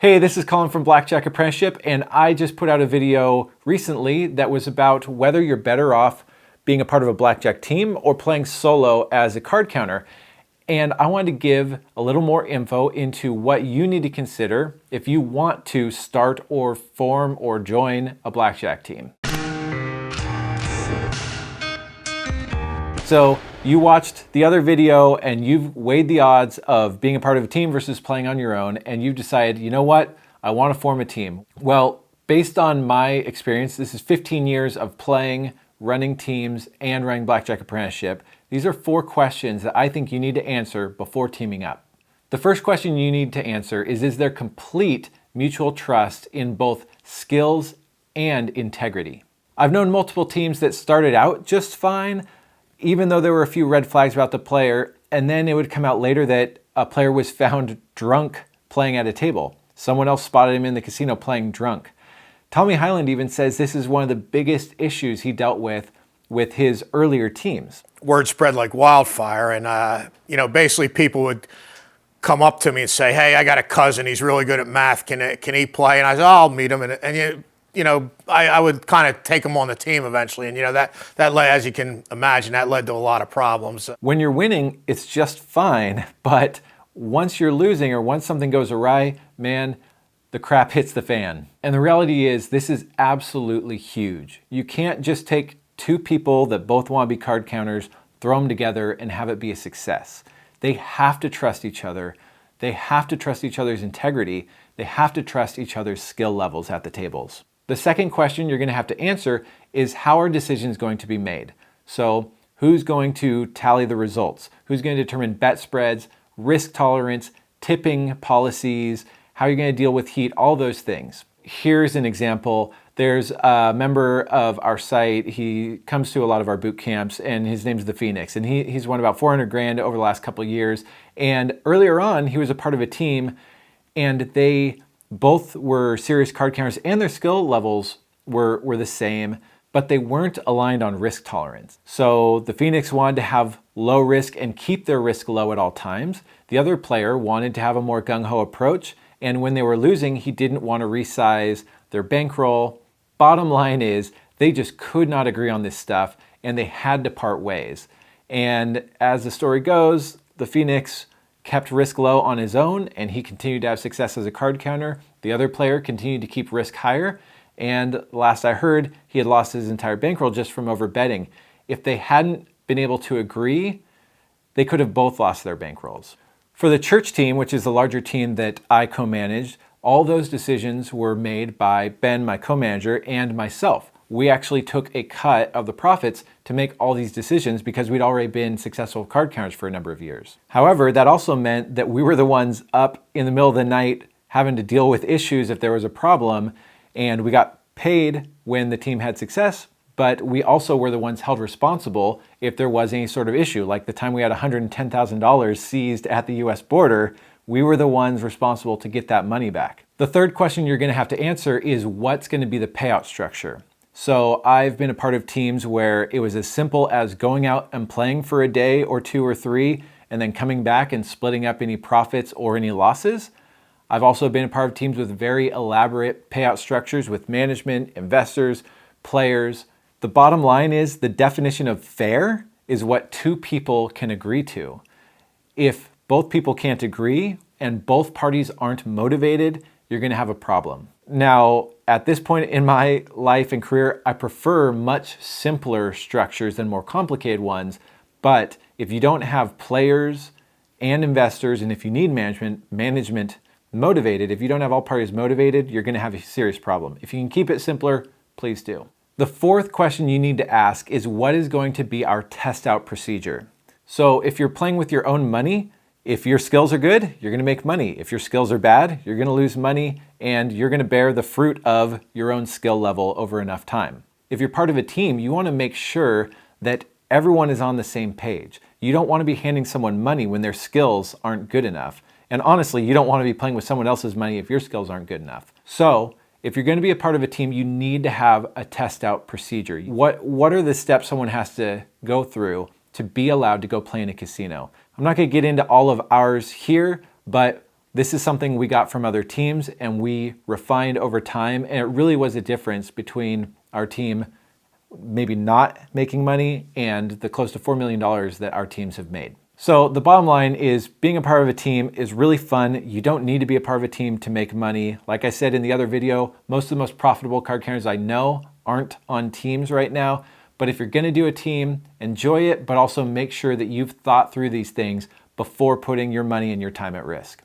Hey, this is Colin from Blackjack Apprenticeship, and I just put out a video recently that was about whether you're better off being a part of a blackjack team or playing solo as a card counter. And I wanted to give a little more info into what you need to consider if you want to start or form or join a blackjack team. So you watched the other video and you've weighed the odds of being a part of a team versus playing on your own, and you've decided, you know what, I want to form a team. Well, based on my experience, this is 15 years of playing, running teams, and running Blackjack Apprenticeship. These are 4 questions that I think you need to answer before teaming up. The first question you need to answer is there complete mutual trust in both skills and integrity? I've known multiple teams that started out just fine, even though there were a few red flags about the player, and then it would come out later that a player was found drunk playing at a table. Someone else spotted him in the casino playing drunk. Tommy Highland even says this is one of the biggest issues he dealt with his earlier teams. Word spread like wildfire, and basically people would come up to me and say, "Hey, I got a cousin, he's really good at math, can he play?" And I said, "Oh, I'll meet him," I would kind of take him on the team eventually, and that led, as you can imagine, that led to a lot of problems. When you're winning, it's just fine, but once you're losing or once something goes awry, man, the crap hits the fan. And the reality is this is absolutely huge. You can't just take 2 people that both want to be card counters, throw them together and have it be a success. They have to trust each other. They have to trust each other's integrity. They have to trust each other's skill levels at the tables. The second question you're going to have to answer is, how are decisions going to be made? So who's going to tally the results? Who's going to determine bet spreads, risk tolerance, tipping policies? How are you going to deal with heat? All those things. Here's an example. There's a member of our site. He comes to a lot of our boot camps, and his name's the Phoenix. And he's won about 400 grand over the last couple of years. And earlier on, he was a part of a team, and they both were serious card counters, and their skill levels were the same, but they weren't aligned on risk tolerance. So the Phoenix wanted to have low risk and keep their risk low at all times. The other player wanted to have a more gung-ho approach, and when they were losing, he didn't want to resize their bankroll. Bottom line is, they just could not agree on this stuff, and they had to part ways. And as the story goes, the Phoenix kept risk low on his own, and he continued to have success as a card counter. The other player continued to keep risk higher, and last I heard, he had lost his entire bankroll just from overbetting. If they hadn't been able to agree, they could have both lost their bankrolls. For the church team, which is the larger team that I co-managed, all those decisions were made by Ben, my co-manager, and myself. We actually took a cut of the profits to make all these decisions because we'd already been successful card counters for a number of years. However, that also meant that we were the ones up in the middle of the night having to deal with issues if there was a problem, and we got paid when the team had success, but we also were the ones held responsible if there was any sort of issue. Like the time we had $110,000 seized at the US border, we were the ones responsible to get that money back. The third question you're going to have to answer is, what's going to be the payout structure? So I've been a part of teams where it was as simple as going out and playing for a day or 2 or 3 and then coming back and splitting up any profits or any losses. I've also been a part of teams with very elaborate payout structures with management, investors, players. The bottom line is, the definition of fair is what 2 people can agree to. If both people can't agree and both parties aren't motivated, you're going to have a problem. Now, at this point in my life and career, I prefer much simpler structures than more complicated ones. But if you don't have players and investors, and if you need management motivated, if you don't have all parties motivated, you're going to have a serious problem. If you can keep it simpler, please do. The fourth question you need to ask is, what is going to be our test out procedure? So if you're playing with your own money, if your skills are good, you're going to make money. If your skills are bad, you're going to lose money, and you're going to bear the fruit of your own skill level over enough time. If you're part of a team, you want to make sure that everyone is on the same page. You don't want to be handing someone money when their skills aren't good enough. And honestly, you don't want to be playing with someone else's money if your skills aren't good enough. So if you're going to be a part of a team, you need to have a test out procedure. What are the steps someone has to go through to be allowed to go play in a casino? I'm not going to get into all of ours here, but This is something we got from other teams and we refined over time, and it really was a difference between our team maybe not making money and the close to $4 million that our teams have made. So the bottom line is being a part of a team is really fun. You don't need to be a part of a team to make money. Like I said in the other video, most of the most profitable card carriers I know aren't on teams right now. But if you're gonna do a team, enjoy it, but also make sure that you've thought through these things before putting your money and your time at risk.